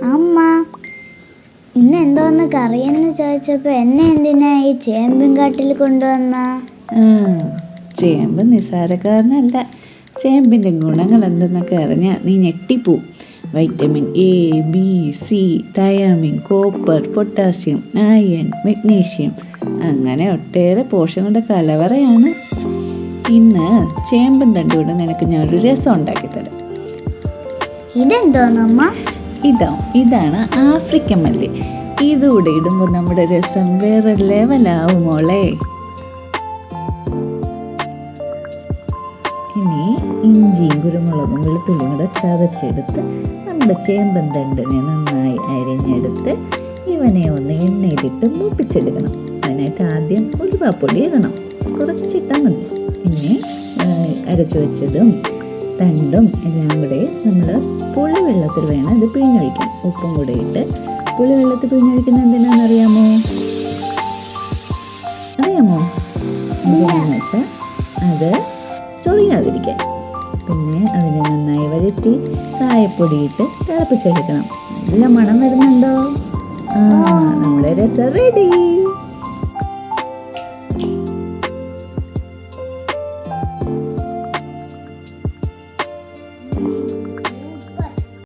അമ്മ ഇന്ന് എന്തോന്ന് കറിയെന്ന് ചോദിച്ചപ്പോൾ എന്നെ എന്തിനാ ഈ ചേമ്പും കാട്ടിൽ കൊണ്ടുവന്ന? ചേമ്പ് നിസ്സാരക്കാരനല്ല. ചേമ്പിൻ്റെ ഗുണങ്ങൾ എന്തെന്നൊക്കെ അറിഞ്ഞാൽ നീ ഞെട്ടിപ്പോവും. Vitamin A, B, C, thiamine, copper, potassium, iron, magnesium അങ്ങനെ ഒട്ടേറെ പോഷകങ്ങളുടെ കലവറയാണ്. ഇന്ന് ചേമ്പും തണ്ടുകൊണ്ട് നിനക്ക് ഞാനൊരു രസം ഉണ്ടാക്കിത്തരാം. ഇതെന്തോന്നമ്മ? ഇതാണ് ആഫ്രിക്കൻ മല്ലി. ഇതുകൂടെ ഇടുമ്പോൾ നമ്മുടെ രസം വേറെ ലെവലാവും മോളെ. ഇനി ഇഞ്ചിയും കുരുമുളകും വെളുത്തുള്ളിയും കൂടെ ചതച്ചെടുത്ത് നമ്മുടെ ചേമ്പൻ തണ്ടിനെ നന്നായി അരിഞ്ഞെടുത്ത് ഇവനെ ഒന്ന് എണ്ണയിലിട്ട് മൂപ്പിച്ചെടുക്കണം. അതിനായിട്ട് ആദ്യം ഉലുവാപ്പൊടി ഇടണം, കുറച്ചിട്ടാൽ മതി. പിന്നെ അരച്ചു വെച്ചതും തണ്ടും എല്ലാം കൂടെ നമ്മൾ പുളിവെള്ളത്തിൽ വേണം ഇത് പിഴിഞ്ഞൊഴിക്കാൻ. ഉപ്പും കൂടെ ഇട്ട് പുളിവെള്ളത്തിൽ പിഴിഞ്ഞൊഴിക്കുന്നത് എന്തിനാണെന്നറിയാമോ? എന്തിനാന്ന് വെച്ചാൽ അത് ചൊറിയാതിരിക്കാൻ. പിന്നെ അതിനെ നന്നായി വഴറ്റി കായപ്പൊടിയിട്ട് തിളപ്പിച്ചെടുക്കണം. നല്ല മണം വരുന്നുണ്ടോ? നമ്മുടെ രസം റെഡി.